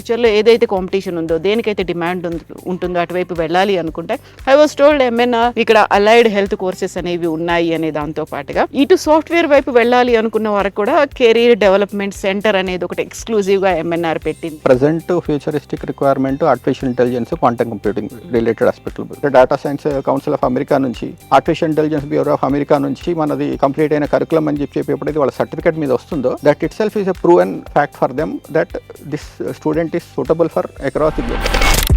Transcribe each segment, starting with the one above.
ఫ్యూచర్లో ఏదైతే కాంపిటీషన్ ఉందో, దేనికైతే డిమాండ్ ఉంటుందో అటువైపు వెళ్ళాలి అనుకుంటే ఐ వాస్ టోల్డ్ ఎంఎన్ఆర్ ఇక్కడ అలైడ్ హెల్త్ కోర్సెస్ అనేవి ఉన్నాయి అనే దాంతో పాటుగా ఇటు సాఫ్ట్వేర్ వైపు వెళ్ళాలి అనుకున్న వారికి కూడా కెరీర్ డెవలప్మెంట్ సెంటర్ అనేది ఒకటి ఎక్స్క్లూజివ్గా ఎంఎన్ఆర్ పెట్టింది. Present futuristic requirement artificial intelligence, quantum computing related ఆస్పెక్ట్లు. Data science council of America నుంచి, artificial intelligence bureau of America నుంచి మనది కంప్లీట్ అయిన కరికులం అని చెప్పి ఎప్పుడైతే వాళ్ళ సర్టిఫికేట్ మీద వస్తుందో that it self is a proven fact for them that this student is suitable for across the globe.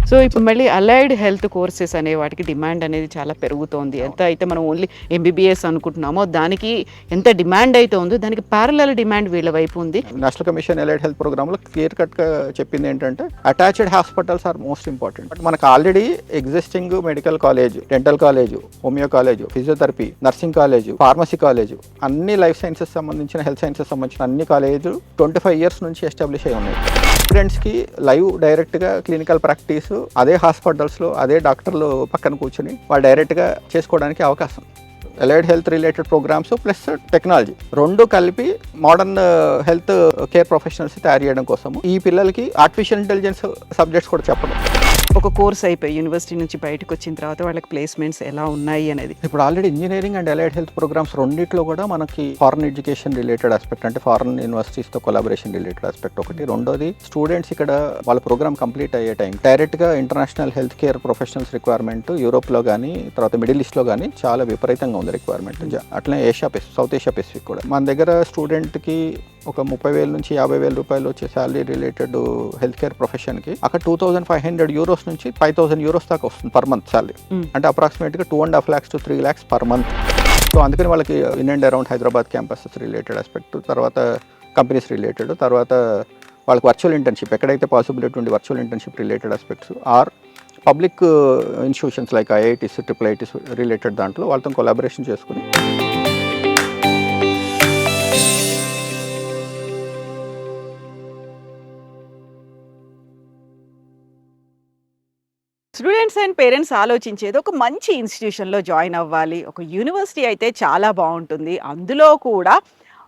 So ఇప్పుడు మళ్ళీ అలైడ్ హెల్త్ కోర్సెస్ అనే వాటికి డిమాండ్ అనేది చాలా పెరుగుతోంది. ఎంత అయితే మనం ఓన్లీ ఎంబీబీఎస్ అనుకుంటున్నామో దానికి ఎంత డిమాండ్ అయితే ఉందో దానికి ప్యారలల్ డిమాండ్ వీళ్ళ వైపు ఉంది. నేషనల్ కమిషన్ అలైడ్ హెల్త్ ప్రోగ్రామ్లో క్లియర్ కట్గా చెప్పింది ఏంటంటే attached hospitals are most important. But మనకు already existing medical college, dental college, homeo college, physiotherapy, nursing college, pharmacy college, అన్ని లైఫ్ సైన్సెస్ సంబంధించిన, హెల్త్ సైన్సెస్ సంబంధించిన అన్ని కాలేజీలు 25 years నుంచి ఎస్టాబ్లిష్ అయి ఉన్నాయి. స్టూడెంట్స్కి లైవ్ డైరెక్ట్గా క్లినికల్ ప్రాక్టీస్ అదే హాస్పిటల్స్లో అదే డాక్టర్లు పక్కన కూర్చొని వాళ్ళు డైరెక్ట్గా చేసుకోవడానికి అవకాశం. Allied health related programmes plus technology రెండు కలిపి మోడర్న్ హెల్త్ కేర్ ప్రొఫెషనల్స్ తయారు చేయడం కోసం ఈ పిల్లలకి ఆర్టిఫిషియల్ ఇంటెలిజెన్స్ సబ్జెక్ట్స్ కూడా చెప్పడం. ఒక కోర్స్ అయిపోయి యూనివర్సిటీ నుంచి బయటకు వచ్చిన తర్వాత వాళ్ళకి ప్లేస్మెంట్స్ ఎలా ఉన్నాయి అనేది. ఇప్పుడు already engineering and allied health programmes రెండిట్లో కూడా మనకి ఫారెన్ ఎడ్యుకేషన్ రిలేటెడ్ ఆస్పెక్ట్, అంటే ఫారెన్ యూనివర్సిటీస్తో కొలాబరేషన్ రిలేటెడ్ ఆస్పెక్ట్ ఒకటి. రెండోది స్టూడెంట్స్ ఇక్కడ వాళ్ళ ప్రోగ్రామ్ కంప్లీట్ అయ్యే టైం డైరెక్ట్గా international health care professionals requirement యూరోప్లో కానీ తర్వాత మిడిల్ ఈస్ట్లో కానీ చాలా విపరీతంగా ఉంది రిక్వైర్మెంట్. అట్లనే సౌత్ ఏషియా పెసిఫిక్ కూడా. మన దగ్గర స్టూడెంట్కి ఒక 30,000 నుంచి 50,000 రూపాయలు వచ్చే శాలరీ రిలేటెడ్ హెల్త్ కేర్ ప్రొఫెషన్కి అక్కడ 2,500 euros నుంచి 5,000 euros దాకా వస్తుంది పర్ మంత్ శాలరీ. అంటే అప్రాక్సిమేట్గా 2.5 lakhs to 3 lakhs per month. So అందుకని వాళ్ళకి in and around Hyderabad campuses related aspect, తర్వాత కంపెనీస్ రిలేటెడ్, తర్వాత వాళ్ళకి వర్చువల్ ఇంటర్న్షిప్ ఎక్కడైతే పాసిబిలిటీ ఉండి virtual internship related aspects or public institutions like IITs, IIITs related దాంట్లో వాళ్ళతో కొలాబరేషన్ చేసుకుని స్టూడెంట్స్ అండ్ పేరెంట్స్ ఆలోచించేది ఒక మంచి ఇన్స్టిట్యూషన్లో జాయిన్ అవ్వాలి, ఒక యూనివర్సిటీ అయితే చాలా బాగుంటుంది, అందులో కూడా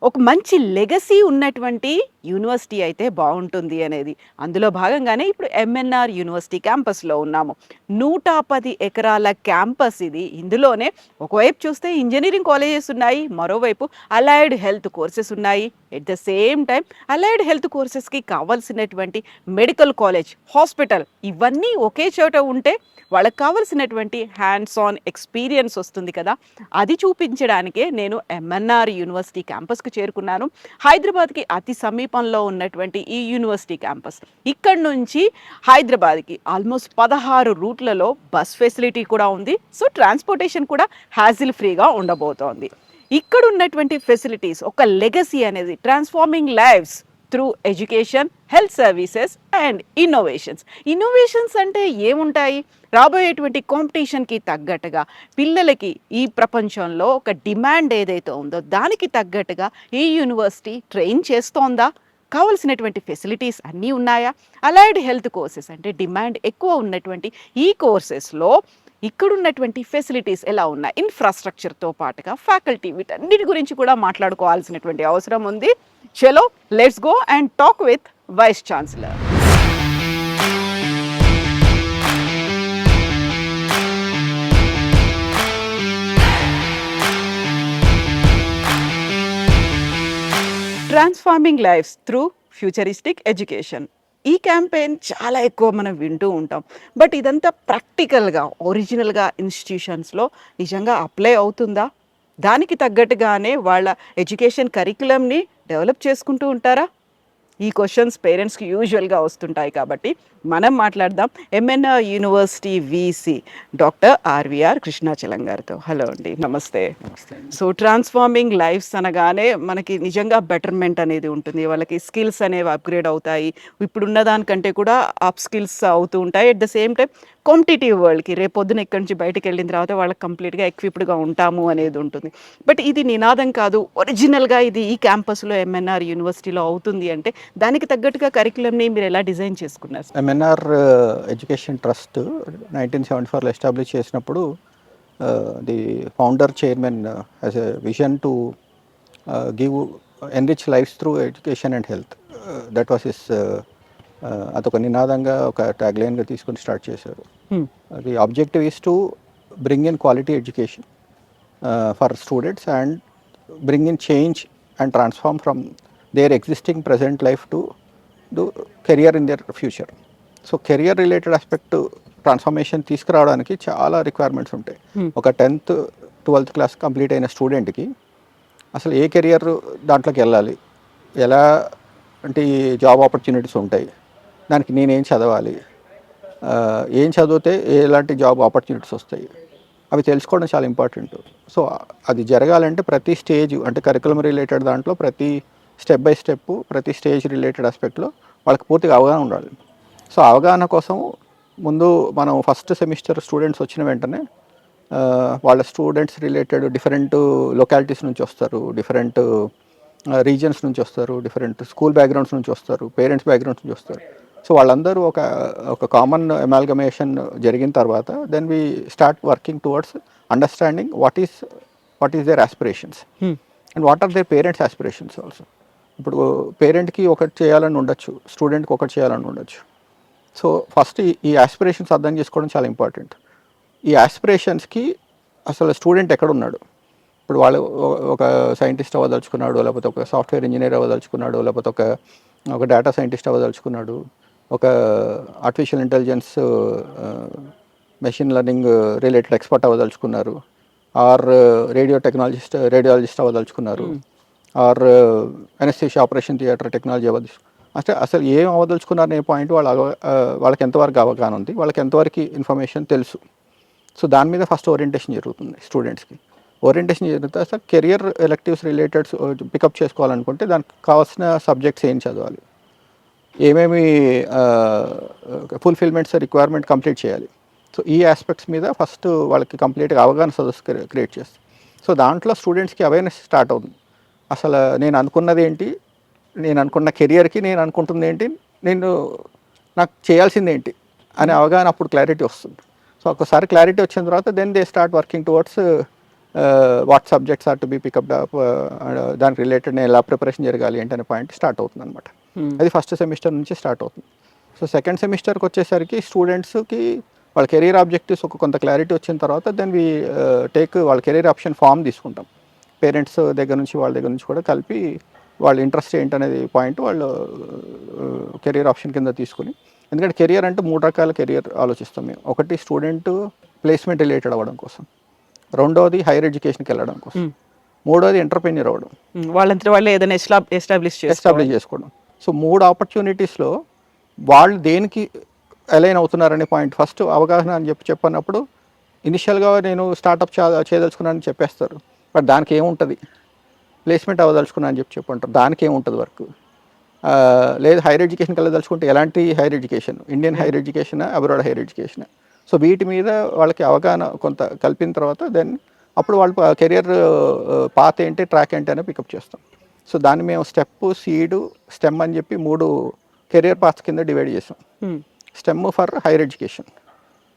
ఒక మంచి లెగసీ ఉన్నటువంటి యూనివర్సిటీ అయితే బాగుంటుంది అనేది. అందులో భాగంగానే ఇప్పుడు ఎంఎన్ఆర్ యూనివర్సిటీ క్యాంపస్లో ఉన్నాము. 110 ఎకరాల క్యాంపస్ ఇది. ఇందులోనే ఒకవైపు చూస్తే ఇంజనీరింగ్ కాలేజెస్ ఉన్నాయి, మరోవైపు అలైడ్ హెల్త్ కోర్సెస్ ఉన్నాయి. At the same time allied health కోర్సెస్కి కావాల్సినటువంటి మెడికల్ కాలేజ్, హాస్పిటల్ ఇవన్నీ ఒకే చోట ఉంటే వాళ్ళకి కావాల్సినటువంటి హ్యాండ్స్ ఆన్ ఎక్స్పీరియన్స్ వస్తుంది కదా. అది చూపించడానికే నేను ఎంఎన్ఆర్ యూనివర్సిటీ క్యాంపస్కి చేరుకున్నాను. హైదరాబాద్కి అతి సమీపంలో ఉన్నటువంటి ఈ యూనివర్సిటీ క్యాంపస్. ఇక్కడ నుంచి హైదరాబాద్కి ఆల్మోస్ట్ 16 రూట్లలో బస్ ఫెసిలిటీ కూడా ఉంది. సో ట్రాన్స్పోర్టేషన్ కూడా హ్యాజిల్ ఫ్రీగా ఉండబోతోంది. ఇక్కడ ఉన్నటువంటి ఫెసిలిటీస్ ఒక లెగసీ అనేది transforming lives through education, health services and innovations. Innovations అంటే ఏముంటాయి? రాబోయేటువంటి కాంపిటీషన్కి తగ్గట్టుగా పిల్లలకి ఈ ప్రపంచంలో ఒక డిమాండ్ ఏదైతే ఉందో దానికి తగ్గట్టుగా ఈ యూనివర్సిటీ ట్రైన్ చేస్తోందా? కావలసినటువంటి ఫెసిలిటీస్ అన్నీ ఉన్నాయా? అలైడ్ హెల్త్ కోర్సెస్ అంటే డిమాండ్ ఎక్కువ ఉన్నటువంటి ఈ కోర్సెస్లో ఇక్కడున్నటువంటి ఫెసిలిటీస్ ఎలా ఉన్నాయి, ఇన్ఫ్రాస్ట్రక్చర్తో పాటుగా ఫ్యాకల్టీ, వీటన్నిటి గురించి కూడా మాట్లాడుకోవాల్సినటువంటి అవసరం ఉంది. చలో let's go and talk with vice chancellor. Transforming lifes through futuristic education. ఈ క్యాంపెయిన్ చాలా ఎక్కువ మనం వింటూ ఉంటాం. బట్ ఇదంతా ప్రాక్టికల్గా ఒరిజినల్గా ఇన్స్టిట్యూషన్స్లో నిజంగా అప్లై అవుతుందా? దానికి తగ్గట్టుగానే వాళ్ళ ఎడ్యుకేషన్ కరికులంని డెవలప్ చేసుకుంటూ ఉంటారా? ఈ క్వశ్చన్స్ పేరెంట్స్కి యూజువల్గా వస్తుంటాయి. కాబట్టి మనం మాట్లాడదాం MNR university VC doctor RVR Krishnachalam గారితో. హలో అండి, నమస్తే. సో ట్రాన్స్ఫార్మింగ్ లైఫ్స్ అనగానే మనకి నిజంగా బెటర్మెంట్ అనేది ఉంటుంది, వాళ్ళకి స్కిల్స్ అనేవి అప్గ్రేడ్ అవుతాయి, ఇప్పుడున్న దానికంటే కూడా అప్ స్కిల్స్ అవుతూ ఉంటాయి. At the same time competitive వరల్డ్కి రేపొద్దున ఇక్కడి నుంచి బయటకు వెళ్ళిన తర్వాత వాళ్ళకి కంప్లీట్గా ఎక్విప్డ్గా ఉంటాము అనేది ఉంటుంది. బట్ ఇది నినాదం కాదు, ఒరిజినల్గా ఇది ఈ క్యాంపస్లో ఎంఎన్ఆర్ యూనివర్సిటీలో అవుతుంది అంటే దానికి తగ్గట్టుగా కరికులంని మీరు ఎలా డిజైన్ చేసుకున్నారు? ఎంఎన్ఆర్ ఎడ్యుకేషన్ ట్రస్ట్ 1974లో ఎస్టాబ్లిష్ చేసినప్పుడు the founder chairman has a vision to give enrich lives through education and health. That was his అదొక నినాదంగా ఒక ట్యాగ్లైన్గా తీసుకొని స్టార్ట్ చేశారు. హ్మ్. అది objective is to bring in quality education for students and bring in change and transform from their existing present life to do career in their future. So career related aspect transformation తీసుకురావడానికి చాలా requirements ఉంటాయి. Hmm. ఒక 10th 12th class complete అయిన స్టూడెంట్కి అసలు ఏ career దాంట్లోకి వెళ్ళాలి, ఎలా అంటే జాబ్ ఆపర్చునిటీస్ ఉంటాయి, దానికి నేనేం చదవాలి, ఏం చదివితే ఎలాంటి జాబ్ ఆపర్చునిటీస్ వస్తాయి, అవి తెలుసుకోవడం చాలా ఇంపార్టెంట్. సో అది జరగాలంటే ప్రతి స్టేజ్ అంటే కరికులం రిలేటెడ్ దాంట్లో ప్రతి స్టెప్ బై స్టెప్ ప్రతి స్టేజ్ రిలేటెడ్ ఆస్పెక్ట్లో వాళ్ళకి పూర్తిగా అవగాహన ఉండాలి. సో అవగాహన కోసం ముందు మనం ఫస్ట్ సెమిస్టర్ స్టూడెంట్స్ వచ్చిన వెంటనే వాళ్ళ స్టూడెంట్స్ రిలేటెడ్ డిఫరెంట్ లొకాలిటీస్ నుంచి వస్తారు, డిఫరెంట్ రీజన్స్ నుంచి వస్తారు, డిఫరెంట్ స్కూల్ బ్యాక్గ్రౌండ్స్ నుంచి వస్తారు, పేరెంట్స్ బ్యాక్గ్రౌండ్స్ నుంచి వస్తారు. సో వాళ్ళందరూ ఒక కామన్ అమాల్గమేషన్ జరిగిన తర్వాత then we start working towards understanding what is their aspirations Hmm. And what are their parents aspirations also. ఇప్పుడు పేరెంట్కి ఒకటి చేయాలని ఉండొచ్చు, స్టూడెంట్కి ఒకటి చేయాలని ఉండొచ్చు. సో ఫస్ట్ ఈ ఆస్పిరేషన్స్ అర్థం చేసుకోవడం చాలా ఇంపార్టెంట్. ఈ ఆస్పిరేషన్స్కి అసలు స్టూడెంట్ ఎక్కడున్నాడు, ఇప్పుడు వాళ్ళు ఒక సైంటిస్ట్ అవ్వదలుచుకున్నాడు, లేకపోతే ఒక సాఫ్ట్వేర్ ఇంజనీర్ అవ్వదలుచుకున్నాడు, లేకపోతే ఒక డేటా సైంటిస్ట్ అవ్వదలుచుకున్నాడు, ఒక artificial intelligence machine learning related expert అవ్వదలుచుకున్నారు, ఆర్ రేడియాలజిస్ట్ అవ్వదలుచుకున్నారు, or anaesthesia operation theatre technology అవ్వదలుచు అంటే అసలు ఏం అవ్వదలుచుకున్నారు అనే పాయింట్ వాళ్ళకి ఎంతవరకు అవగాహన ఉంది, వాళ్ళకి ఎంతవరకు ఇన్ఫర్మేషన్ తెలుసు. సో దాని మీద ఫస్ట్ ఓరియంటేషన్ జరుగుతుంది స్టూడెంట్స్కి. ఓరియంటేషన్ జరిగితే అసలు కెరియర్ ఎలెక్టివ్స్ రిలేటెడ్ పికప్ చేసుకోవాలనుకుంటే దానికి కావాల్సిన సబ్జెక్ట్స్ ఏం చదవాలి, ఏమేమి ఫుల్ఫిల్మెంట్స్ రిక్వైర్మెంట్ కంప్లీట్ చేయాలి. సో ఈ ఆస్పెక్ట్స్ మీద ఫస్ట్ వాళ్ళకి కంప్లీట్గా అవగాహన సదస్సు క్రియేట్ చేస్తాం. సో దాంట్లో స్టూడెంట్స్కి అవేర్నెస్ స్టార్ట్ అవుతుంది. అసలు నేను అనుకున్నది ఏంటి, నేను అనుకున్న కెరియర్కి నేను అనుకుంటుంది ఏంటి, నాకు చేయాల్సింది ఏంటి అనే అవగాహన అప్పుడు క్లారిటీ వస్తుంది. సో ఒకసారి క్లారిటీ వచ్చిన తర్వాత then they start working towards what subjects are to be pick up దానికి రిలేటెడ్ నేను ఎలా ప్రిపరేషన్ జరగాలి ఏంటి అనే పాయింట్ స్టార్ట్ అవుతుంది అనమాట. అది ఫస్ట్ సెమిస్టర్ నుంచి స్టార్ట్ అవుతుంది. సో సెకండ్ సెమిస్టర్కి వచ్చేసరికి స్టూడెంట్స్కి వాళ్ళ కెరీర్ ఆబ్జెక్టివ్స్ కొంత క్లారిటీ వచ్చిన తర్వాత దెన్ వీ టేక్ వాళ్ళ కెరీర్ ఆప్షన్ ఫామ్ తీసుకుంటాం. పేరెంట్స్ దగ్గర నుంచి వాళ్ళ దగ్గర నుంచి కూడా కలిపి వాళ్ళ ఇంట్రెస్ట్ ఏంటనేది పాయింట్ వాళ్ళు కెరీర్ ఆప్షన్ కింద తీసుకుని, ఎందుకంటే కెరియర్ అంటే 3 రకాల కెరియర్ ఆలోచిస్తాం మేము. ఒకటి స్టూడెంట్ ప్లేస్మెంట్ రిలేటెడ్ అవ్వడం కోసం, రెండోది హైయర్ ఎడ్యుకేషన్కి వెళ్ళడం కోసం, మూడోది ఎంటర్ప్రెన్యూర్ అవ్వడం, వాళ్ళంతా వాళ్ళు ఏదైనా ఎస్టాబ్లిష్ చేసుకోవడం. సో 3 ఆపర్చునిటీస్లో వాళ్ళు దేనికి అలైన్ అవుతున్నారనే పాయింట్ ఫస్ట్ అవగాహన అని చెప్పన్నప్పుడు ఇనిషియల్గా నేను స్టార్టప్ చేయదలుచుకున్నానని చెప్పేస్తారు, బట్ దానికి ఏముంటుంది, ప్లేస్మెంట్ అవ్వదలుచుకున్నా అని చెప్పంటారు, దానికి ఏముంటుంది వర్క్, లేదు హైయర్ ఎడ్యుకేషన్కి వెళ్ళదలుచుకుంటే ఎలాంటి higher education, Indian higher education, abroad higher education. So వీటి మీద వాళ్ళకి అవగాహన కొంత కల్పిన తర్వాత దెన్ అప్పుడు వాళ్ళు కెరియర్ పాత్ ఏంటి, ట్రాక్ ఏంటి అని పికప్ చేస్తాం. సో దాన్ని మేము స్టెప్, సీడ్, స్టెమ్ అని చెప్పి 3 కెరియర్ పాత్స్ కింద డివైడ్ చేసాం. STEM for higher education,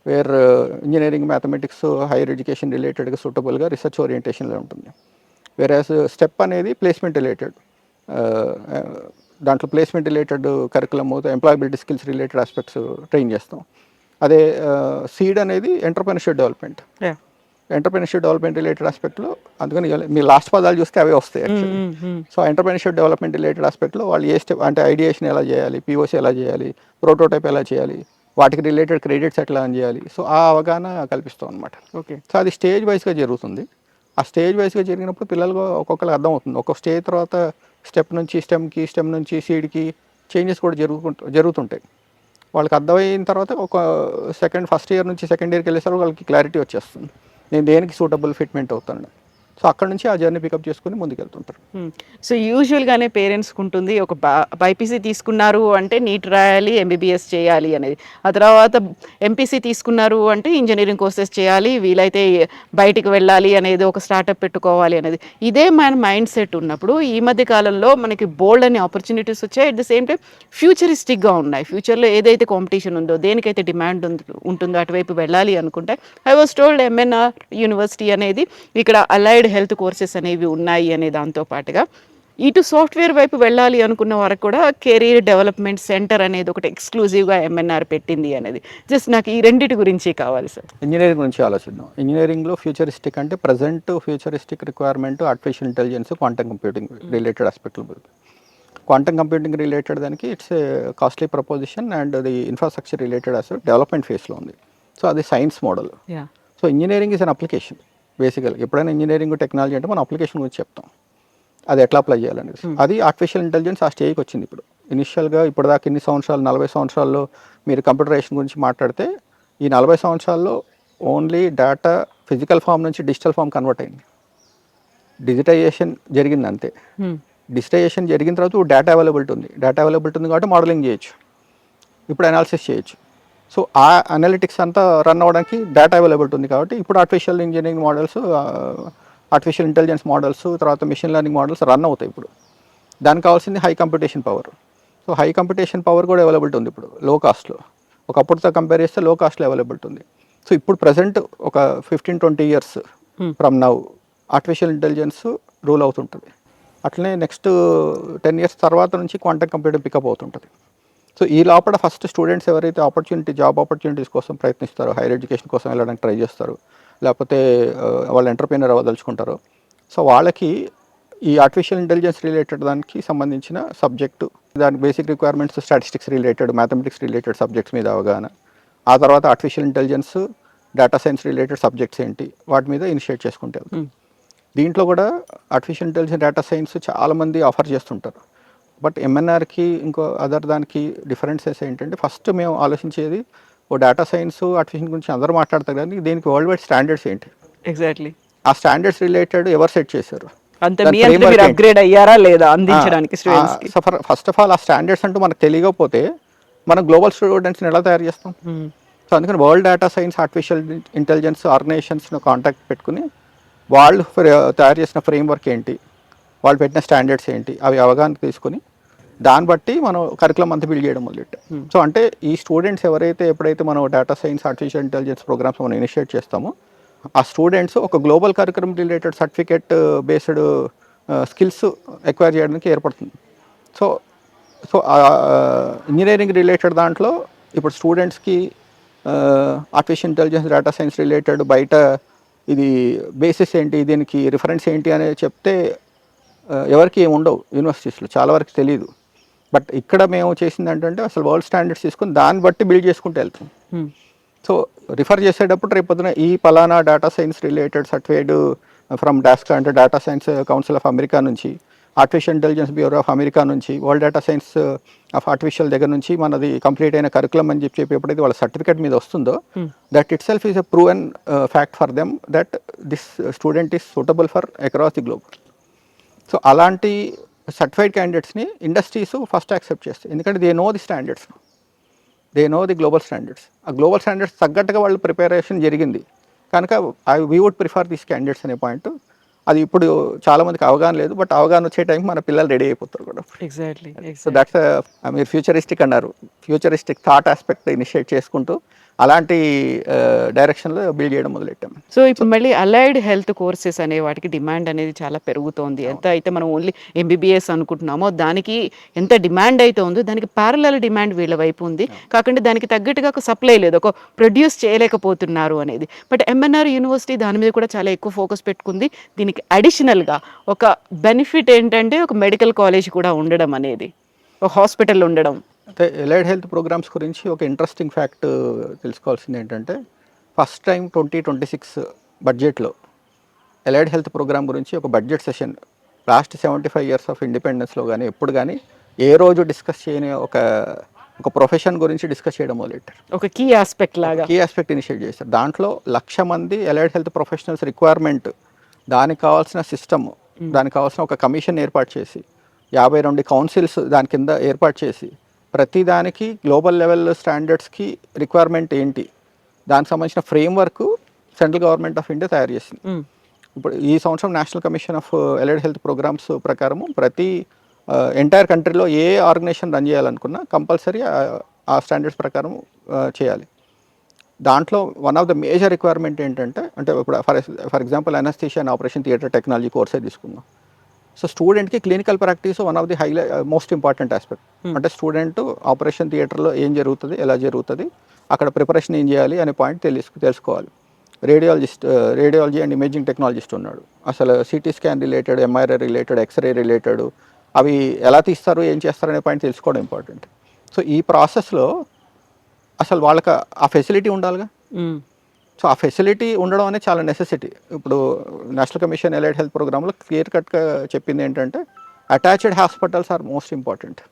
where engineering, mathematics, higher education రిలేటెడ్గా సూటబుల్గా రీసెర్చ్ ఓరియంటేషన్లో ఉంటుంది. వేరేస్ స్టెప్ అనేది ప్లేస్మెంట్ రిలేటెడ్, దాంట్లో placement related curriculum, employability skills related aspects train చేస్తాం. అదే సీడ్ అనేది entrepreneurship development, entrepreneurship development related ఆస్పెక్ట్లో, అందుకని మీ లాస్ట్ పదాలు చూస్తే అవే వస్తాయి actually. So entrepreneurship development related ఆస్పెక్ట్లో వాళ్ళు ఏ స్టెప్ అంటే ఐడియేషన్ ఎలా చేయాలి, పిఓసి ఎలా చేయాలి, ప్రోటోటైప్ ఎలా చేయాలి, వాటికి రిలేటెడ్ క్రెడిట్స్ ఎట్లా అని చేయాలి. సో ఆ అవగాహన కల్పిస్తాం అనమాట. ఓకే. సో అది స్టేజ్ వైజ్గా జరుగుతుంది. ఆ స్టేజ్ వైజ్గా జరిగినప్పుడు పిల్లలకు ఒక్కొక్కరికి అర్థం అవుతుంది. ఒక్కొక్క స్టేజ్ తర్వాత స్టెప్ నుంచి స్టెమ్కి, స్టెమ్ నుంచి సీడ్కి చేంజెస్ కూడా జరుగుతుంటాయి. వాళ్ళకి అర్థమైన తర్వాత ఫస్ట్ ఇయర్ నుంచి సెకండ్ ఇయర్కి వెళ్ళేసరికి వాళ్ళకి క్లారిటీ వచ్చేస్తుంది, నేను దేనికి సూటబుల్ ఫిట్మెంట్ అవుతాను. సో అక్కడ నుంచి ఆ జర్నీ పికప్ చేసుకుని ముందుకెళ్తుంటారు. సో యూజువల్గానే పేరెంట్స్కి ఉంటుంది, ఒక బైపీసీ తీసుకున్నారు అంటే నీట్ రాయాలి, ఎంబీబీఎస్ చేయాలి అనేది, ఆ తర్వాత ఎంపీసీ తీసుకున్నారు అంటే ఇంజనీరింగ్ కోర్సెస్ చేయాలి, వీలైతే బయటికి వెళ్ళాలి అనేది, ఒక స్టార్టప్ పెట్టుకోవాలి అనేది, ఇదే మన మైండ్ సెట్ ఉన్నప్పుడు ఈ మధ్య కాలంలో మనకి బోల్డ్ అనే ఆపర్చునిటీస్ వచ్చాయి. అట్ ద సేమ్ టైం ఫ్యూచరిస్టిక్గా ఉన్నాయి. ఫ్యూచర్లో ఏదైతే కాంపిటీషన్ ఉందో, దేనికైతే డిమాండ్ ఉంటుందో అటువైపు వెళ్ళాలి అనుకుంటే, I was told MNR university అనేది ఇక్కడ అలైడ్ హెల్త్ కోర్సెస్ అనేవి ఉన్నాయి అనే దాంతో పాటుగా ఇటు సాఫ్ట్వేర్ వైపు వెళ్ళాలి అనుకున్న వారికి కూడా కెరీర్ డెవలప్మెంట్ సెంటర్ అనేది ఒకటి ఎక్స్క్లూజివ్గా ఎంఎన్ఆర్ పెట్టింది అనేది. జస్ట్ నాకు ఈ రెండిటి గురించి కావాలి సార్. ఇంజనీరింగ్ గురించి ఆలోచిద్దాం. ఇంజనీరింగ్లో ఫ్యూచరిస్టిక్ అంటే present futuristic requirement artificial intelligence, quantum computing related ఆస్పెక్ట్లు. క్వాంటమ్ కంప్యూటింగ్ రిలేటెడ్ దానికి it's a costly proposition and అది ఇన్ఫ్రాస్ట్రక్చర్ రిలేటెడ్ ఆస్పెక్ట్ డెవలప్మెంట్ ఫేస్లో ఉంది. సో అది science model. So engineering is an application basical. ఎప్పుడైనా ఇంజనీరింగ్ టెక్నాలజీ అంటే మనం application గురించి చెప్తాం, అది ఎట్లా అప్లై చేయాలనేది. అది ఆర్టిఫిషియల్ ఇంటెలిజెన్స్ ఆ స్టేజ్కి వచ్చింది ఇప్పుడు. ఇనిషియల్గా ఇప్పటిదాకా ఇన్ని సంవత్సరాలు 40 సంవత్సరాల్లో మీరు కంప్యూటరైజేషన్ గురించి మాట్లాడితే ఈ 40 సంవత్సరాల్లో ఓన్లీ డేటా ఫిజికల్ ఫామ్ నుంచి డిజిటల్ ఫామ్ కన్వర్ట్ అయింది. డిజిటైజేషన్ జరిగింది అంతే. డిజిటైజేషన్ జరిగిన తర్వాత డేటా అవైలబిలిటీ ఉంది. డేటా అవైలబిలిటీ ఉంది కాబట్టి మోడలింగ్ చేయొచ్చు, ఇప్పుడు అనాలిసిస్ చేయొచ్చు. సో ఆ అనలిటిక్స్ అంతా రన్ అవ్వడానికి డేటా అవైలబిలిటీ ఉంది కాబట్టి ఇప్పుడు artificial engineering models, artificial intelligence models, తర్వాత మిషన్ లెర్నింగ్ మోడల్స్ రన్ అవుతాయి ఇప్పుడు. దానికి కావాల్సింది high computation power. So high computation power కూడా అవైలబిలిటీ ఉంది ఇప్పుడు లో కాస్ట్లో. ఒకప్పుడుతో కంపేర్ చేస్తే లో కాస్ట్లో అవైలబిలిటీ ఉంది. సో ఇప్పుడు ప్రజెంట్ ఒక 15-20 years from now artificial intelligence rule అవుతుంటుంది. అట్లనే నెక్స్ట్ 10 ఇయర్స్ తర్వాత నుంచి క్వాంటమ్ కంప్యూటింగ్ పికప్ అవుతుంటుంది. సో ఈ లోపల ఫస్ట్ స్టూడెంట్స్ ఎవరైతే జాబ్ ఆపర్చునిటీస్ కోసం ప్రయత్నిస్తారో, హైయర్ ఎడ్యుకేషన్ కోసం వెళ్ళడానికి ట్రై చేస్తారు, లేకపోతే వాళ్ళు ఎంటర్ప్రీనర్ అవ్వదలుచుకుంటారో, సో వాళ్ళకి ఈ ఆర్టిఫిషియల్ ఇంటెలిజెన్స్ రిలేటెడ్ దానికి సంబంధించిన సబ్జెక్టు, దాని basic requirements statistics related, mathematics related subjects మీద అవగాహన, ఆ తర్వాత artificial intelligence, data science related subjects ఏంటి వాటి మీద ఇనిషియేట్ చేసుకుంటే దీంట్లో కూడా ఆర్టిఫిషియల్ ఇంటెలిజెన్స్, డేటా సైన్స్ చాలామంది ఆఫర్ చేస్తుంటారు. బట్ ఎంఎన్ఆర్కి ఇంకో అదర్ దానికి డిఫరెన్సెస్ ఏంటంటే ఫస్ట్ మేము ఆలోచించేది ఓ డేటా సైన్స్, ఆర్టిఫిషియల్ గురించి అందరూ మాట్లాడతారు కానీ దీనికి వరల్డ్ వైడ్ స్టాండర్డ్స్ ఏంటి, ఎగ్జాక్ట్లీ ఆ స్టాండర్డ్స్ రిలేటెడ్ ఎవరు సెట్ చేశారు, అంతే మీ అంతా మీరు అప్గ్రేడ్ అయ్యారా లేదా అందించడానికి స్టూడెంట్స్కి. సో ఫస్ట్ ఆఫ్ ఆల్ ఆ స్టాండర్డ్స్ అంటూ మనకు తెలియకపోతే మనం గ్లోబల్ స్టూడెంట్స్ని ఎలా తయారు చేస్తాం. సో అందుకని world data science, artificial intelligence ఆర్గనైజేషన్స్ను కాంటాక్ట్ పెట్టుకుని వాళ్ళు తయారు చేసిన ఫ్రేమ్వర్క్ ఏంటి, వాళ్ళు పెట్టిన స్టాండర్డ్స్ ఏంటి, అవి అవగాహన తీసుకుని దాన్ని బట్టి మనం కరికులం అంతా బిల్డ్ చేయడం మొదలెట్టాం. సో అంటే ఈ స్టూడెంట్స్ ఎప్పుడైతే మనం data science, artificial intelligence programmes మనం ఇనిషియేట్ చేస్తామో ఆ స్టూడెంట్స్ ఒక global curriculum related certificate based skills acquire చేయడానికి ఏర్పడుతుంది. సో సో ఇంజనీరింగ్ రిలేటెడ్ దాంట్లో ఇప్పుడు స్టూడెంట్స్కి artificial intelligence, data science related బయట ఇది బేసిస్ ఏంటి, దీనికి రిఫరెన్స్ ఏంటి అనేది చెప్తే ఎవరికి ఏమి ఉండవు యూనివర్సిటీస్లో, చాలా వరకు తెలియదు. బట్ ఇక్కడ మేము చేసింది ఏంటంటే అసలు వరల్డ్ స్టాండర్డ్స్ తీసుకుని దాన్ని బట్టి బిల్డ్ చేసుకుంటూ వెళ్తాం. సో రిఫర్ చేసేటప్పుడు రేపు పొద్దున ఈ పలానా data science related certified from DASCA అంటే data science council of America నుంచి, artificial intelligence bureau of America నుంచి, world data science of artificial దగ్గర నుంచి మనది కంప్లీట్ అయిన కరికులం అని చెప్పి ఎప్పుడైతే వాళ్ళ సర్టిఫికేట్ మీద వస్తుందో that itself is a proven fact for them that this student is suitable for across the globe. So అలాంటి సర్టిఫైడ్ క్యాండిడేట్స్ని ఇండస్ట్రీస్ ఫస్ట్ యాక్సెప్ట్ చేస్తాయి, ఎందుకంటే they know the standards, they know the global standards. ఆ global standards తగ్గట్టుగా వాళ్ళు preparation జరిగింది కనుక we would prefer this candidates అనే పాయింట్. అది ఇప్పుడు చాలామందికి అవగాహన లేదు, బట్ అవగాహన వచ్చే టైంకి మన పిల్లలు రెడీ అయిపోతారు కూడా. ఎగ్జాక్ట్లీ. సో దట్స్ మీరు ఫ్యూచరిస్టిక్ అన్నారు, ఫ్యూచరిస్టిక్ థాట్ ఆస్పెక్ట్ ఇనిషియేట్ చేసుకుంటూ అలాంటి డైరెక్షన్లో బిల్డ్ చేయడం మొదలెట్టాం. సో ఇప్పుడు మళ్ళీ అలైడ్ హెల్త్ కోర్సెస్ అనే వాటికి డిమాండ్ అనేది చాలా పెరుగుతోంది. ఎంత అయితే మనం ఓన్లీ ఎంబీబీఎస్ అనుకుంటున్నామో దానికి ఎంత డిమాండ్ అయితే ఉందో దానికి ప్యారలల్ డిమాండ్ వీళ్ళ వైపు ఉంది. కాకుండా దానికి తగ్గట్టుగా ఒక సప్లై లేదు, ఒక ప్రొడ్యూస్ చేయలేకపోతున్నారు అనేది. బట్ ఎంఎన్ఆర్ యూనివర్సిటీ దాని మీద కూడా చాలా ఎక్కువ ఫోకస్ పెట్టుకుంది. దీనికి అడిషనల్గా ఒక బెనిఫిట్ ఏంటంటే ఒక మెడికల్ కాలేజ్ కూడా ఉండడం అనేది, ఒక హాస్పిటల్ ఉండడం. అయితే ఎలైడ్ హెల్త్ ప్రోగ్రామ్స్ గురించి ఒక ఇంట్రెస్టింగ్ ఫ్యాక్ట్ తెలుసుకోవాల్సింది ఏంటంటే ఫస్ట్ టైం 2026 బడ్జెట్లో ఎలైడ్ హెల్త్ ప్రోగ్రామ్ గురించి ఒక budget session last 75 years of ఇండిపెండెన్స్లో కానీ ఎప్పుడు కానీ ఏ రోజు డిస్కస్ చేయని ఒక ప్రొఫెషన్ గురించి డిస్కస్ చేయడం మొదలెట్టారు. ఒక కీ ఆస్పెక్ట్ ఇనిషియేట్ చేశారు. దాంట్లో 1,00,000 మంది ఎలైడ్ హెల్త్ ప్రొఫెషనల్స్ రిక్వైర్మెంట్, దానికి కావాల్సిన సిస్టమ్, దానికి కావాల్సిన ఒక కమిషన్ ఏర్పాటు చేసి 52 కౌన్సిల్స్ దాని కింద ఏర్పాటు చేసి ప్రతిదానికి గ్లోబల్ లెవెల్ స్టాండర్డ్స్కి రిక్వైర్మెంట్ ఏంటి దానికి సంబంధించిన framework central government of India తయారు చేసింది. ఇప్పుడు ఈ సంవత్సరం national commission of allied health programmes ప్రకారము ప్రతి ఎంటైర్ కంట్రీలో ఏ ఆర్గనైజేషన్ రన్ చేయాలనుకున్నా కంపల్సరీ ఆ స్టాండర్డ్స్ ప్రకారం చేయాలి. దాంట్లో one of the major requirement ఏంటంటే, అంటే ఇప్పుడు for example anaesthesia and operation theatre technology కోర్సే తీసుకుందాం. సో స్టూడెంట్కి clinical practice one of the most important aspect. అంటే స్టూడెంట్ ఆపరేషన్ థియేటర్లో ఏం జరుగుతుంది, ఎలా జరుగుతుంది, అక్కడ ప్రిపరేషన్ ఏం చేయాలి అనే పాయింట్ తెలుసుకోవాలి. రేడియాలజీ అండ్ ఇమేజింగ్ టెక్నాలజిస్ట్ ఉన్నాడు, అసలు CT scan related, MRI related, X ray related అవి ఎలా తీస్తారు, ఏం చేస్తారు అనే పాయింట్ తెలుసుకోవడం ఇంపార్టెంట్. సో ఈ ప్రాసెస్లో అసలు వాళ్ళకి ఆ ఫెసిలిటీ ఉండాలిగా. సో ఆ ఫెసిలిటీ ఉండడం అనేది చాలా నెసెసిటీ. ఇప్పుడు నేషనల్ కమిషన్ ఎలైడ్ హెల్త్ ప్రోగ్రాంలో క్లియర్ కట్గా చెప్పింది ఏంటంటే attached hospitals are most important.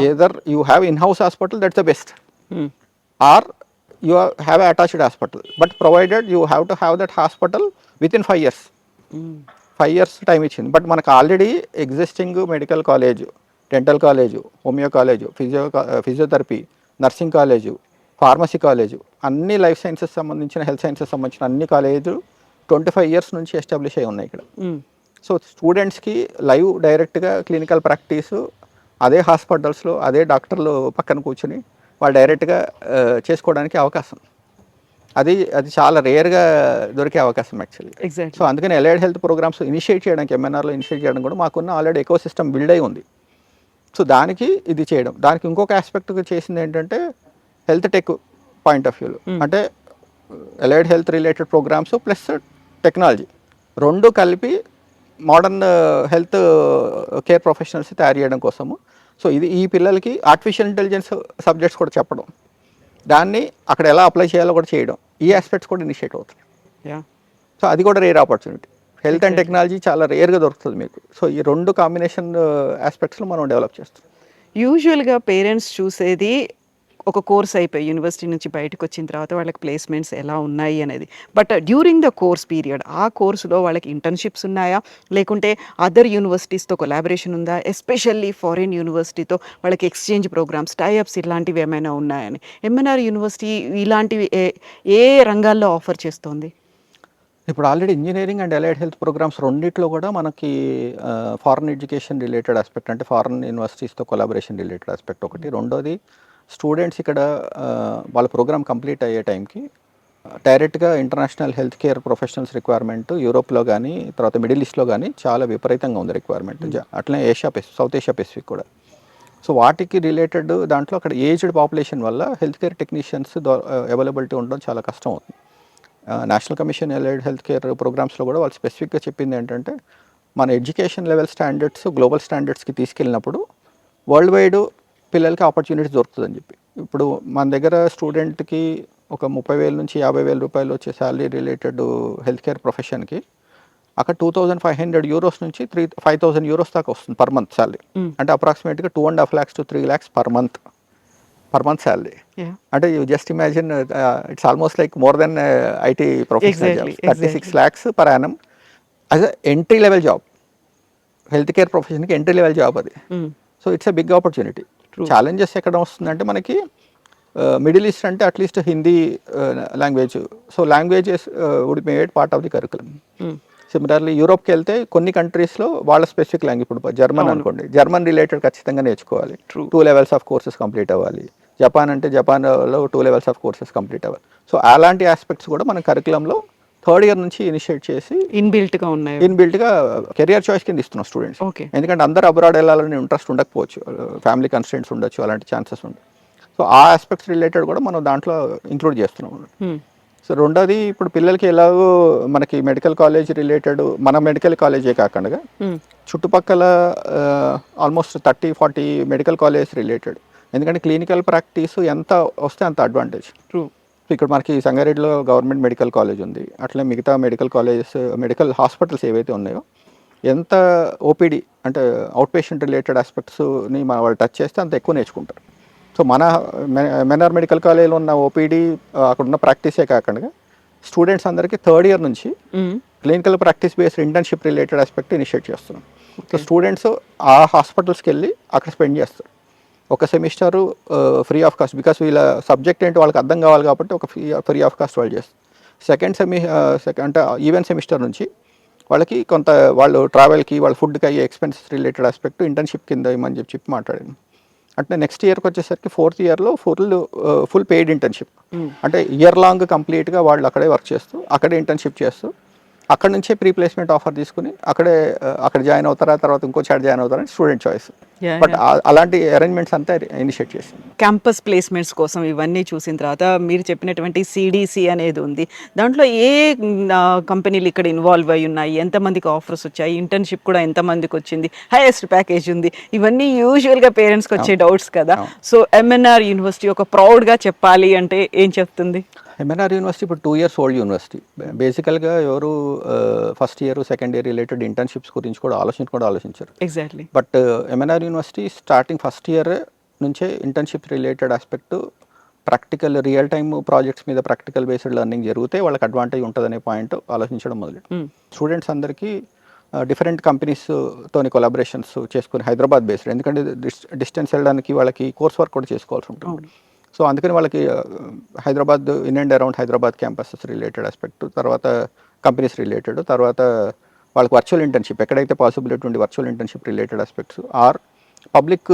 Either you have in house hospital, that's the best, or you have an attached hospital, but provided you have to have that hospital within 5 years. 5 years time ఇచ్చింది. But మనకు already existing medical college, dental college, homeo college, physiotherapy, nursing college, pharmacy college, అన్ని life sciences సంబంధించిన, health sciences సంబంధించిన అన్ని college 25 years నుంచి establish అయి ఉన్నాయి ఇక్కడ. సో స్టూడెంట్స్కి లైవ్ డైరెక్ట్గా క్లినికల్ ప్రాక్టీసు అదే హాస్పిటల్స్లో అదే డాక్టర్లు పక్కన కూర్చుని వాళ్ళు డైరెక్ట్గా చేసుకోవడానికి అవకాశం, అది చాలా రేర్గా దొరికే అవకాశం యాక్చువల్లీ. సో అందుకని ఎలైడ్ హెల్త్ ప్రోగ్రామ్స్ ఇనిషియేట్ చేయడానికి, ఎంఎన్ఆర్లో ఇనిషియేట్ చేయడం కూడా మాకున్న ఆల్రెడీ ఎకో సిస్టమ్ బిల్డ్ అయి ఉంది. సో దానికి ఇది చేయడం, దానికి ఇంకొక ఆస్పెక్ట్ చేసింది ఏంటంటే హెల్త్ టెక్ పాయింట్ ఆఫ్ వ్యూలో, అంటే allied health related programmes plus technology రెండు కలిపి మోడర్న్ హెల్త్ కేర్ ప్రొఫెషనల్స్ తయారు చేయడం కోసము. సో ఈ పిల్లలకి ఆర్టిఫిషియల్ ఇంటెలిజెన్స్ సబ్జెక్ట్స్ కూడా చెప్పడం, దాన్ని అక్కడ ఎలా అప్లై చేయాలో కూడా చేయడం, ఈ ఆస్పెక్ట్స్ కూడా ఇనిషియేట్ అవుతుంది. సో అది కూడా rare opportunity. Health and technology చాలా రేర్గా దొరుకుతుంది మీకు. సో ఈ రెండు కాంబినేషన్ ఆస్పెక్ట్స్లో మనం డెవలప్ చేస్తాం. యూజువల్గా పేరెంట్స్ చూసేది ఒక కోర్స్ అయిపోయి యూనివర్సిటీ నుంచి బయటకు వచ్చిన తర్వాత వాళ్ళకి ప్లేస్మెంట్స్ ఎలా ఉన్నాయి అనేది. But during the course period ఆ కోర్సులో వాళ్ళకి ఇంటర్న్షిప్స్ ఉన్నాయా, లేకుంటే అదర్ యూనివర్సిటీస్తో కొలాబరేషన్ ఉందా, ఎస్పెషల్లీ ఫారిన్ యూనివర్సిటీతో వాళ్ళకి ఎక్స్చేంజ్ ప్రోగ్రామ్స్, టైఅప్స్ ఇలాంటివి ఏమైనా ఉన్నాయని ఎంఎన్ఆర్ యూనివర్సిటీ ఇలాంటివి ఏ రంగాల్లో ఆఫర్ చేస్తోంది? ఇప్పుడు already engineering and allied health programmes రెండిట్లో కూడా మనకి ఫారెన్ ఎడ్యుకేషన్ రిలేటెడ్ ఆస్పెక్ట్, అంటే ఫారెన్ యూనివర్సిటీస్తో కొలాబరేషన్ రిలేటెడ్ ఆస్పెక్ట్ ఒకటి. రెండోది స్టూడెంట్స్ ఇక్కడ వాళ్ళ ప్రోగ్రామ్ కంప్లీట్ అయ్యే టైంకి డైరెక్ట్గా international health care professionals requirement యూరోప్లో కానీ తర్వాత మిడిల్ ఈస్ట్లో కానీ చాలా విపరీతంగా ఉంది రిక్వైర్మెంట్. అట్లనే సౌత్ ఏషియా పెసిఫిక్ కూడా. సో వాటికి రిలేటెడ్ దాంట్లో అక్కడ ఏజ్డ్ పాపులేషన్ వల్ల హెల్త్ కేర్ టెక్నీషియన్స్ అవైలబిలిటీ ఉండడం చాలా కష్టం అవుతుంది. National commission allied health care ప్రోగ్రామ్స్లో కూడా వాళ్ళు స్పెసిఫిక్గా చెప్పింది ఏంటంటే మన ఎడ్యుకేషన్ లెవెల్ స్టాండర్డ్స్ గ్లోబల్ స్టాండర్డ్స్కి తీసుకెళ్ళినప్పుడు వరల్డ్ వైడ్ పిల్లలకి ఆపర్చునిటీస్ దొరుకుతుందని చెప్పి. ఇప్పుడు మన దగ్గర స్టూడెంట్కి ఒక 30,000 నుంచి 50,000 రూపాయలు వచ్చే శాలరీ రిలేటెడ్ హెల్త్ కేర్ ప్రొఫెషన్కి అక్కడ 2,500 euros నుంచి 5,000 euros దాకా వస్తుంది పర్ మంత్ శాలరీ. అంటే అప్రాక్సిమేట్గా 2.5 lakhs to 3 lakhs per month salary. అంటే you just imagine, it's almost like more than IT professional job. 36 lakhs per annum as a entry level job, health care ప్రొఫెషన్కి entry level job అది. So it's a big opportunity. Challenges ఎక్కడ వస్తుందంటే మనకి Middle East అంటే at least Hindi language, so languages would made part of the curriculum. Similarly యూరోప్కి వెళ్తే కొన్ని కంట్రీస్లో వాళ్ళ స్పెసిఫిక్ లాంగ్వేజ్, ఇప్పుడు జర్మన్ అనుకోండి, జర్మన్ రిలేటెడ్ ఖచ్చితంగా నేర్చుకోవాలి, 2 levels ఆఫ్ కోర్సెస్ కంప్లీట్ అవ్వాలి. జపాన్ అంటే జపాన్లో 2 levels ఆఫ్ కోర్సెస్ కంప్లీట్ అవ్వాలి. సో అలాంటి ఆస్పెక్ట్స్ కూడా మన కరికులంలో 3rd year నుంచి ఇనిషియేట్ చేసి ఇన్బిల్ట్గా కెరియర్ చాయిస్ కింద ఇస్తున్నాం స్టూడెంట్స్. ఎందుకంటే అందరూ అబ్రాడ్ వెళ్ళాలని ఇంట్రెస్ట్ ఉండకపోవచ్చు, ఫ్యామిలీ కన్స్ట్రెంట్స్ ఉండొచ్చు, అలాంటి ఛాన్సెస్ ఉంటాయి. సో ఆ ఆస్పెక్ట్స్ రిలేటెడ్ కూడా మనం దాంట్లో ఇంక్లూడ్ చేస్తున్నాం. సో రెండోది ఇప్పుడు పిల్లలకి ఎలాగో మనకి మెడికల్ కాలేజ్ రిలేటెడ్, మన మెడికల్ కాలేజే కాకుండా చుట్టుపక్కల ఆల్మోస్ట్ 30-40 మెడికల్ కాలేజ్ రిలేటెడ్. ఎందుకంటే క్లినికల్ ప్రాక్టీస్ ఎంత వస్తే అంత అడ్వాంటేజ్. ఇక్కడ మనకి సంగారెడ్డిలో గవర్నమెంట్ మెడికల్ కాలేజ్ ఉంది, అట్లే మిగతా మెడికల్ కాలేజెస్, మెడికల్ హాస్పిటల్స్ ఏవైతే ఉన్నాయో ఎంత ఓపీడీ అంటే అవుట్ పేషెంట్ రిలేటెడ్ ఆస్పెక్ట్స్ని మన వాళ్ళు టచ్ చేస్తే అంత ఎక్కువ నేర్చుకుంటారు. సో మన మెన్ఆర్ మెడికల్ కాలేజ్లో ఉన్న ఓపీడీ అక్కడ ఉన్న ప్రాక్టీసే కాకుండా స్టూడెంట్స్ అందరికీ 3rd year నుంచి clinical practice based internship related aspect initiate చేస్తున్నాం. సో స్టూడెంట్స్ ఆ హాస్పిటల్స్కి వెళ్ళి అక్కడ స్పెండ్ చేస్తారు. ఒక semester free of cost, because వీళ్ళ సబ్జెక్ట్ ఏంటో వాళ్ళకి అర్థం కావాలి కాబట్టి ఒక ఫ్రీ ఆఫ్ కాస్ట్ వాళ్ళు చేస్తారు. సెకండ్ అంటే ఈవెన్ సెమిస్టర్ నుంచి వాళ్ళకి కొంత వాళ్ళు ట్రావెల్కి వాళ్ళ ఫుడ్కి అయ్యే ఎక్స్పెన్సెస్ రిలేటెడ్ ఆస్పెక్ట్ ఇంటర్న్షిప్ కింద ఇవ్వమని చెప్పి మాట్లాడాను. అంటే నెక్స్ట్ ఇయర్కి వచ్చేసరికి 4th yearలో ఫుల్ పెయిడ్ ఇంటర్న్షిప్, అంటే ఇయర్ లాంగ్ కంప్లీట్గా వాళ్ళు అక్కడే వర్క్ చేస్తూ అక్కడే ఇంటర్న్షిప్ చేస్తూ అక్కడ నుంచే ప్రీ ప్లేస్మెంట్ ఆఫర్ తీసుకుని అక్కడ జాయిన్ అవుతారా, తర్వాత ఇంకో చాట్ జాయిన్ అవుతారా స్టూడెంట్ చాయిస్. బట్ అలాంటి అరేంజ్మెంట్స్ అంతా ఇనిషియేట్ చేసింది. క్యాంపస్ ప్లేస్మెంట్స్ కోసం ఇవన్నీ చూసిన తర్వాత మీరు చెప్పినటువంటి సిడిసి అనేది ఉంది. దాంట్లో ఏ కంపెనీలు ఇక్కడ ఇన్వాల్వ్ అయి ఉన్నాయి, ఎంతమందికి ఆఫర్స్ వచ్చాయి, ఇంటర్న్షిప్ కూడా ఎంతమందికి వచ్చింది, హైయెస్ట్ ప్యాకేజ్ ఉంది, ఇవన్నీ యూజువల్గా పేరెంట్స్కి వచ్చే డౌట్స్ కదా. సో ఎంఎన్ఆర్ యూనివర్సిటీ ఒక ప్రౌడ్గా చెప్పాలి అంటే ఏం చెప్తుంది? ఎంఎన్ఆర్ యూనివర్సిటీ ఇప్పుడు 2 years ఓల్డ్ యూనివర్సిటీ. బేసికల్గా ఎవరు first year second year related internships గురించి కూడా ఆలోచించారు. Exactly. But MNR university starting first year నుంచే internship related aspect, practical real time projects మీద ప్రాక్టికల్ బేస్డ్ లెర్నింగ్ జరిగితే వాళ్ళకి అడ్వాంటేజ్ ఉంటుందనే పాయింట్ ఆలోచించడం మొదలు. స్టూడెంట్స్ అందరికీ డిఫరెంట్ కంపెనీస్ తోని కొలాబరేషన్స్ చేసుకుని హైదరాబాద్ బేస్డ్, ఎందుకంటే డిస్టెన్స్ వెళ్ళడానికి వాళ్ళకి కోర్స్ వర్క్ కూడా చేసుకోవాల్సి ఉంటుంది. సో అందుకని వాళ్ళకి Hyderabad in and around Hyderabad campuses related aspect, తర్వాత కంపెనీస్ రిలేటెడ్, తర్వాత వాళ్ళకి వర్చువల్ ఇంటర్న్షిప్ ఎక్కడైతే పాసిబిలిటీ ఉండి virtual internship related aspects, or public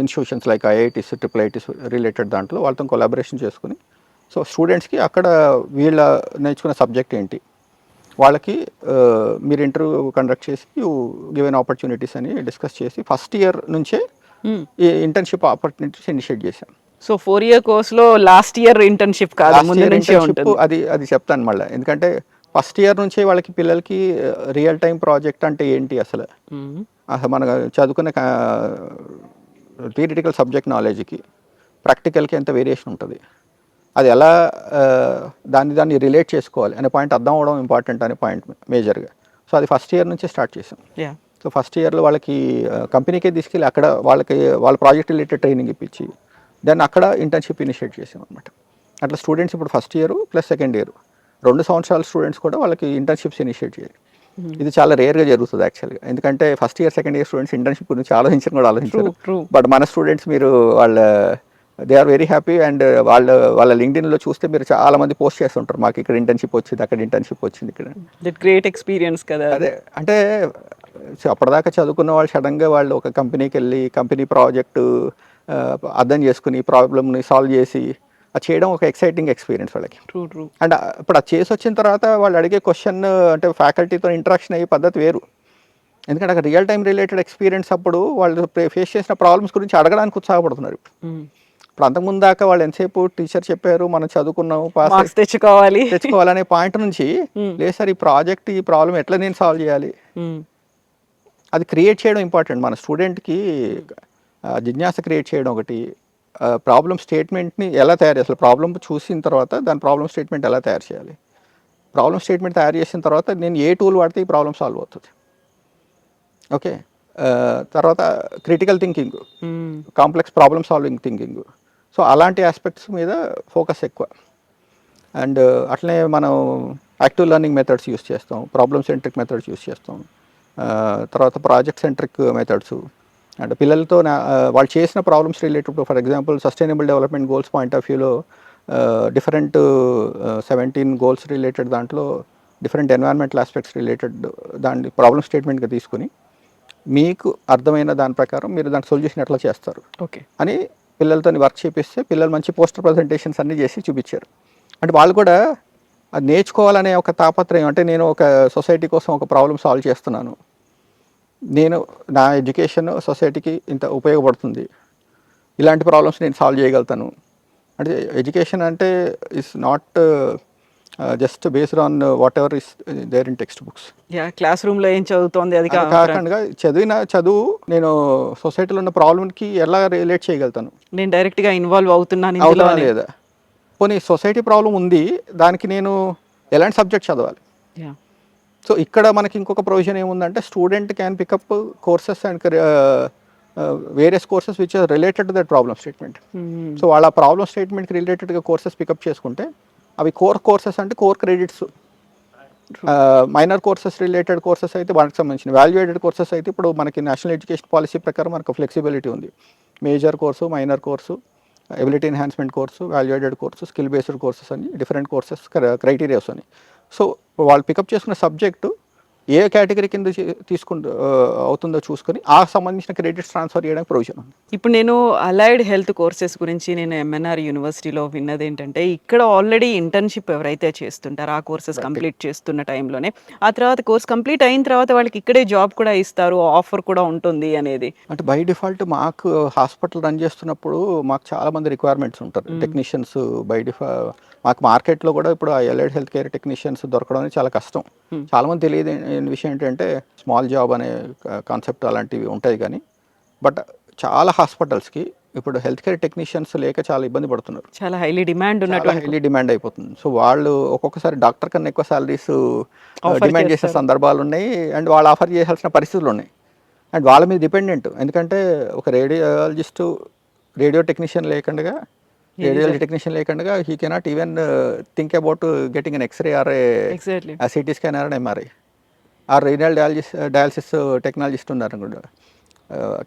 institutions like IITs, IIITs related దాంట్లో వాళ్ళతో కొలాబరేషన్ చేసుకుని, సో స్టూడెంట్స్కి అక్కడ వీళ్ళ నేర్చుకున్న సబ్జెక్ట్ ఏంటి, వాళ్ళకి మీరు ఇంటర్వ్యూ కండక్ట్ చేసి యూ గివెన్ ఆపర్చునిటీస్ అని డిస్కస్ చేసి ఫస్ట్ ఇయర్ నుంచే ఈ ఇంటర్న్షిప్ ఆపర్చునిటీస్ ఇనిషియేట్ చేశాం. సో 4-year కోర్స్లో లాస్ట్ ఇయర్ ఇంటర్న్షిప్ కాదు, ముందు నుంచే ఉంటుంది. అది చెప్తాను మళ్ళీ, ఎందుకంటే ఫస్ట్ ఇయర్ నుంచే వాళ్ళకి పిల్లలకి రియల్ టైం ప్రాజెక్ట్ అంటే ఏంటి, అసలు మన చదువుకునే థియరిటికల్ సబ్జెక్ట్ నాలెడ్జ్కి ప్రాక్టికల్కి ఎంత వేరియేషన్ ఉంటుంది, అది ఎలా దాన్ని రిలేట్ చేసుకోవాలి అనే పాయింట్ అర్థం అవడం ఇంపార్టెంట్ అనే పాయింట్ మేజర్గా. సో అది ఫస్ట్ ఇయర్ నుంచే స్టార్ట్ చేసాం. సో ఫస్ట్ ఇయర్లో వాళ్ళకి కంపెనీకే తీసుకెళ్ళి అక్కడ వాళ్ళ ప్రాజెక్ట్ రిలేటెడ్ ట్రైనింగ్ ఇప్పించి దెన్ అక్కడ ఇంటర్న్షిప్ ఇనిషియేట్ చేసాం అనమాట. అట్లా స్టూడెంట్స్ ఇప్పుడు first year plus second year 2 సంవత్సరాల స్టూడెంట్స్ కూడా వాళ్ళకి ఇంటర్న్షిప్స్ ఇనిషియేట్ చేయాలి. ఇది చాలా రేర్గా జరుగుతుంది యాక్చువల్గా, ఎందుకంటే first year second year students internship గురించి ఆలోచించరు. బట్ మన స్టూడెంట్స్ మీరు they are very happy. And వాళ్ళ లింక్డ్ఇన్లో చూస్తే మీరు చాలా మంది పోస్ట్ చేస్తుంటారు, మాకు ఇక్కడ ఇంటర్న్షిప్ వచ్చింది, అక్కడ ఇంటర్న్షిప్ వచ్చింది, ఇక్కడ. దట్ గ్రేట్ ఎక్స్పీరియన్స్ కదా. అదే అంటే అప్పటిదాకా చదువుకున్న వాళ్ళు సడన్గా వాళ్ళు ఒక కంపెనీకి వెళ్ళి కంపెనీ ప్రాజెక్టు అర్థం చేసుకుని ప్రాబ్లమ్ని సాల్వ్ చేసి అది చేయడం ఒక ఎక్సైటింగ్ ఎక్స్పీరియన్స్ వాళ్ళకి. అండ్ ఇప్పుడు అది చేసి వచ్చిన తర్వాత వాళ్ళు అడిగే క్వశ్చన్ అంటే ఫ్యాకల్టీతో ఇంటరాక్షన్ అయ్యే పద్ధతి వేరు, ఎందుకంటే అక్కడ రియల్ టైం రిలేటెడ్ ఎక్స్పీరియన్స్ అప్పుడు వాళ్ళు ఫేస్ చేసిన ప్రాబ్లమ్స్ గురించి అడగడానికి ఉత్సాహపడుతున్నారు. ఇప్పుడు అంతకుముందు దాకా వాళ్ళు ఎంతసేపు టీచర్ చెప్పారు, మనం చదువుకున్నాము, పాస్ తెచ్చుకోవాలనే పాయింట్ నుంచి లేదు సార్ ఈ ప్రాబ్లం ఎట్లా నేను సాల్వ్ చేయాలి, అది క్రియేట్ చేయడం ఇంపార్టెంట్. మన స్టూడెంట్కి జిజ్ఞాస క్రియేట్ చేయడం ఒకటి, ప్రాబ్లమ్ స్టేట్మెంట్ని ఎలా తయారు చేయాలి, ప్రాబ్లమ్ చూసిన తర్వాత దాని ప్రాబ్లమ్ స్టేట్మెంట్ ఎలా తయారు చేయాలి, ప్రాబ్లమ్ స్టేట్మెంట్ తయారు చేసిన తర్వాత నేను ఏ టూల్ వాడితే ఈ ప్రాబ్లమ్ సాల్వ్ అవుతుంది, ఓకే. తర్వాత critical thinking, complex problem solving thinking, so అలాంటి ఆస్పెక్ట్స్ మీద ఫోకస్ ఎక్కువ. అండ్ అట్లనే మనం యాక్టివ్ లెర్నింగ్ మెథడ్స్ యూస్ చేస్తాం, ప్రాబ్లమ్ సెంట్రిక్ మెథడ్స్ యూస్ చేస్తాం, తర్వాత ప్రాజెక్ట్ సెంట్రిక్ మెథడ్స్. అండ్ పిల్లలతో వాళ్ళు చేసిన problems related, for example sustainable development goals point of వ్యూలో డిఫరెంట్ 17 గోల్స్ రిలేటెడ్ దాంట్లో డిఫరెంట్ ఎన్వైరన్మెంటల్ ఆస్పెక్ట్స్ రిలేటెడ్ దాన్ని ప్రాబ్లమ్ స్టేట్మెంట్గా తీసుకుని మీకు అర్థమైన దాని ప్రకారం మీరు దాని సొల్యూషన్ ఎట్లా చేస్తారు ఓకే అని పిల్లలతో వర్క్ చేపిస్తే పిల్లలు మంచి పోస్టర్ ప్రజెంటేషన్స్ అన్నీ చేసి చూపించారు. అంటే వాళ్ళు కూడా అది నేర్చుకోవాలనే ఒక తాపత్రయం, అంటే నేను ఒక సొసైటీ కోసం ఒక ప్రాబ్లమ్ సాల్వ్ చేస్తున్నాను, నేను నా ఎడ్యుకేషన్ సొసైటీకి ఇంత ఉపయోగపడుతుంది, ఇలాంటి ప్రాబ్లమ్స్ నేను సాల్వ్ చేయగలుగుతాను. అంటే ఎడ్యుకేషన్ అంటే is not just based on whatever is there in textbooks. క్లాస్ రూమ్లో ఏం చదువుతోంది అది కాకుండా చదువు నేను సొసైటీలో ఉన్న ప్రాబ్లమ్కి ఎలా రిలేట్ చేయగలుగుతాను, నేను డైరెక్ట్గా ఇన్వాల్వ్ అవుతున్నాను లేదా, పోనీ సొసైటీ ప్రాబ్లం ఉంది దానికి నేను ఎలాంటి సబ్జెక్ట్ చదవాలి. సో ఇక్కడ మనకి ఇంకొక ప్రొవిజన్ ఏముందంటే student can pick up courses and various courses which are related to that problem statement. So వాళ్ళ ప్రాబ్లమ్ స్టేట్మెంట్కి రిలేటెడ్గా కోర్సెస్ పికప్ చేసుకుంటే అవి కోర్సెస్ అంటే core credits. Minor courses related courses అయితే వాటికి సంబంధించిన, వాల్యుయేటెడ్ కోర్సెస్ అయితే ఇప్పుడు మనకి నేషనల్ ఎడ్యుకేషన్ పాలసీ ప్రకారం మనకు ఫ్లెక్సిబిలిటీ ఉంది. Major course, minor course, ability enhancement course, value added course, skill based courses అని డిఫరెంట్ కోర్సెస్ క్రైటీరియాస్ అని. సో వాళ్ళు పికప్ చేసుకున్న సబ్జెక్టు ఏ కేటగిరీ కింద తీసుకుంటూ అవుతుందో చూసుకొని ఆ సంబంధించిన క్రెడిట్స్ ట్రాన్స్ఫర్ చేయడానికి ప్రొవిజన్ ఉంది. ఇప్పుడు నేను అలైడ్ హెల్త్ కోర్సెస్ గురించి నేను ఎంఎన్ఆర్ యూనివర్సిటీలో విన్నది ఏంటంటే, ఇక్కడ ఆల్రెడీ ఇంటర్న్‌షిప్ ఎవరైతే చేస్తుంటారో, ఆ కోర్సెస్ కంప్లీట్ చేస్తున్న టైంలోనే, ఆ తర్వాత కోర్స్ కంప్లీట్ అయిన తర్వాత వాళ్ళకి ఇక్కడే జాబ్ కూడా ఇస్తారు, ఆఫర్ కూడా ఉంటుంది అనేది. అంటే బై డిఫాల్ట్ మాకు హాస్పిటల్ రన్ చేస్తున్నప్పుడు మాకు చాలా మంది రిక్వైర్మెంట్స్ ఉంటారు. టెక్నీషియన్స్ బై మాకు మార్కెట్లో కూడా ఇప్పుడు ఆ ఎలైడ్ హెల్త్ కేర్ టెక్నీషియన్స్ దొరకడం అనేది చాలా కష్టం. చాలా మంది తెలియదు విషయం ఏంటంటే స్మాల్ జాబ్ అనే కాన్సెప్ట్ అలాంటివి ఉంటాయి కానీ, బట్ చాలా హాస్పిటల్స్కి ఇప్పుడు హెల్త్ కేర్ టెక్నీషియన్స్ లేక చాలా ఇబ్బంది పడుతున్నారు. చాలా హైలీ డిమాండ్ ఉన్నటువంటి హైలీ డిమాండ్ అయిపోతుంది. సో వాళ్ళు ఒక్కొక్కసారి డాక్టర్ కన్నా ఎక్కువ సాలరీస్ డిమాండ్ చేసే సందర్భాలు ఉన్నాయి, అండ్ వాళ్ళు ఆఫర్ చేయాల్సిన పరిస్థితులు ఉన్నాయి. అండ్ వాళ్ళ మీద డిపెండెంట్. ఎందుకంటే ఒక రేడియో టెక్నీషియన్ లేకుండా he cannot even think about getting an x-ray or exactly CT scan or MRI or renal dialysis technologist ఉన్నారు కూడా.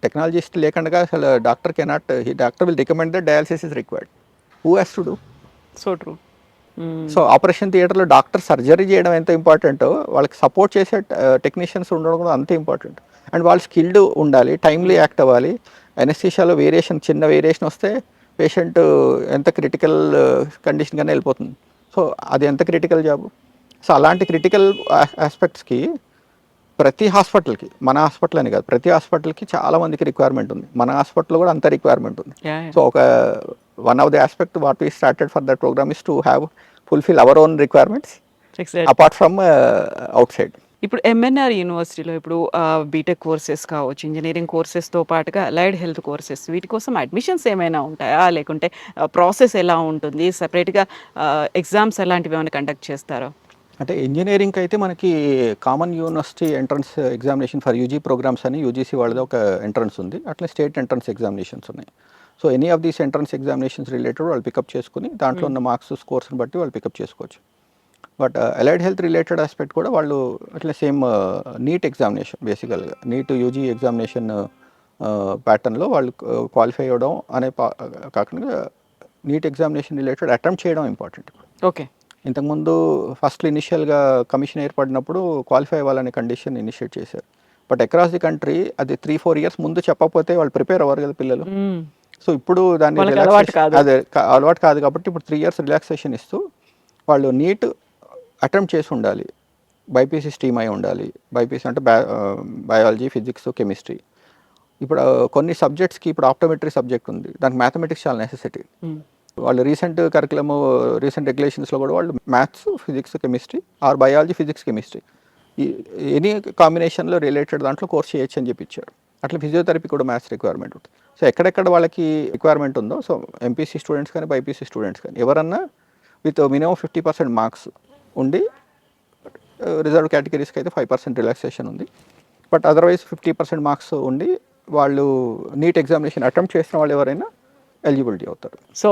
టెక్నాలజిస్ట్ లేకుండా అసలు doctor will recommend that dialysis is required. Who has to do? So true. So operation థియేటర్లో doctor surgery చేయడం ఎంత ఇంపార్టెంటో, వాళ్ళకి support చేసే టెక్నీషియన్స్ ఉండడం కూడా అంతే ఇంపార్టెంట్. అండ్ వాళ్ళు స్కిల్డ్ ఉండాలి, టైమ్లీ యాక్ట్ అవ్వాలి. ఎనస్థీషియాలో చిన్న వేరియేషన్ వస్తే పేషెంట్ ఎంత క్రిటికల్ కండిషన్ కానీ వెళ్ళిపోతుంది. సో అది ఎంత క్రిటికల్ జాబ్. సో అలాంటి క్రిటికల్ ఆస్పెక్ట్స్కి ప్రతి హాస్పిటల్కి, మన హాస్పిటల్ అని కాదు, ప్రతి హాస్పిటల్కి చాలా మందికి రిక్వైర్మెంట్ ఉంది. మన హాస్పిటల్లో కూడా అంత రిక్వైర్మెంట్ ఉంది. So one of the aspect what we started for that program is to fulfill our own requirements apart from outside. ఇప్పుడు ఎంఎన్ఆర్ యూనివర్సిటీలో ఇప్పుడు బీటెక్ కోర్సెస్ కావచ్చు, ఇంజనీరింగ్ కోర్సెస్తో పాటుగా అలైడ్ హెల్త్ కోర్సెస్, వీటి కోసం అడ్మిషన్స్ ఏమైనా ఉంటాయా, లేకుంటే ప్రాసెస్ ఎలా ఉంటుంది, సెపరేట్గా ఎగ్జామ్స్ అలాంటివి ఏమైనా కండక్ట్ చేస్తారా? అంటే ఇంజనీరింగ్కి అయితే మనకి common university entrance examination for UG programmes అని యూజీసీ వాళ్ళది ఒక ఎంట్రన్స్ ఉంది. అట్లా స్టేట్ ఎంట్రన్స్ ఎగ్జామినేషన్స్ ఉన్నాయి. So any of these entrance examinations related వాళ్ళు పికప్ చేసుకుని దాంట్లో ఉన్న మార్క్స్ స్కోర్స్ని బట్టి వాళ్ళు పికప్ చేసుకోవచ్చు. But allied health related aspect కూడా వాళ్ళు అట్లా సేమ్ నీట్ ఎగ్జామినేషన్, బేసికల్గా నీట్ యూజీ ఎగ్జామినేషన్ ప్యాటర్న్లో వాళ్ళు క్వాలిఫై అవ్వడం అనే కాకుండా నీట్ ఎగ్జామినేషన్ రిలేటెడ్ అటెంప్ట్ చేయడం ఇంపార్టెంట్. ఓకే. ఇంతకుముందు ఫస్ట్లో ఇనిషియల్గా కమిషన్ ఏర్పడినప్పుడు క్వాలిఫై అవ్వాలనే కండిషన్ ఇనిషియేట్ చేశారు. బట్ అక్రాస్ ది కంట్రీ అది 3-4 years ముందు చెప్పకపోతే వాళ్ళు ప్రిపేర్ అవ్వరు కదా పిల్లలు. సో ఇప్పుడు దాన్ని అలవాటు కాదు కాబట్టి ఇప్పుడు 3 years రిలాక్సేషన్ ఇస్తూ వాళ్ళు నీట్ అటెంప్ట్ చేసి ఉండాలి. బైపీసీ స్ట్రీమ్ అయి ఉండాలి. బైపీసీ అంటే బయాలజీ, ఫిజిక్స్, కెమిస్ట్రీ. ఇప్పుడు కొన్ని సబ్జెక్ట్స్కి ఇప్పుడు ఆప్టోమెట్రీ సబ్జెక్ట్ ఉంది, దానికి మ్యాథమెటిక్స్ చాలా నెసెసిటీ. వాళ్ళు రీసెంట్ రెగ్యులేషన్స్లో కూడా వాళ్ళు maths, physics, chemistry or biology, physics, chemistry any కాంబినేషన్లో రిలేటెడ్ దాంట్లో కోర్స్ చేయొచ్చు అని చెప్పి ఇచ్చారు. అట్లా ఫిజియోథెరపీ కూడా మ్యాథ్స్ రిక్వైర్మెంట్ ఉంటుంది. సో ఎక్కడెక్కడ వాళ్ళకి రిక్వైర్మెంట్ ఉందో, సో ఎంపీసీ స్టూడెంట్స్ కానీ బైపీసీ స్టూడెంట్స్ కానీ ఎవరన్నా విత్ మినిమం 50% మార్క్స్ ఉండి, రిజర్వ్ కేటగిరీస్కి అయితే 5% రిలాక్సేషన్ ఉంది. బట్ అదర్వైజ్ 50% మార్క్స్ ఉండి వాళ్ళు నీట్ ఎగ్జామినేషన్ అటెంప్ట్ చేసిన వాళ్ళు ఎవరైనా ఎలిజిబిలిటీ అవుతారు. సో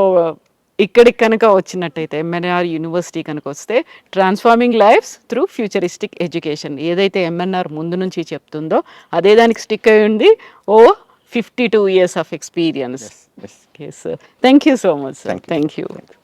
ఇక్కడికి కనుక వచ్చినట్టయితే, ఎంఎన్ఆర్ యూనివర్సిటీ కనుక వస్తే, transforming lifes through futuristic education ఏదైతే ఎంఎన్ఆర్ ముందు నుంచి చెప్తుందో అదే దానికి స్టిక్ అయి ఉంది. 52 years of experience. Yes. Okay, sir. Thank you so much, sir. Thank you. Thank you.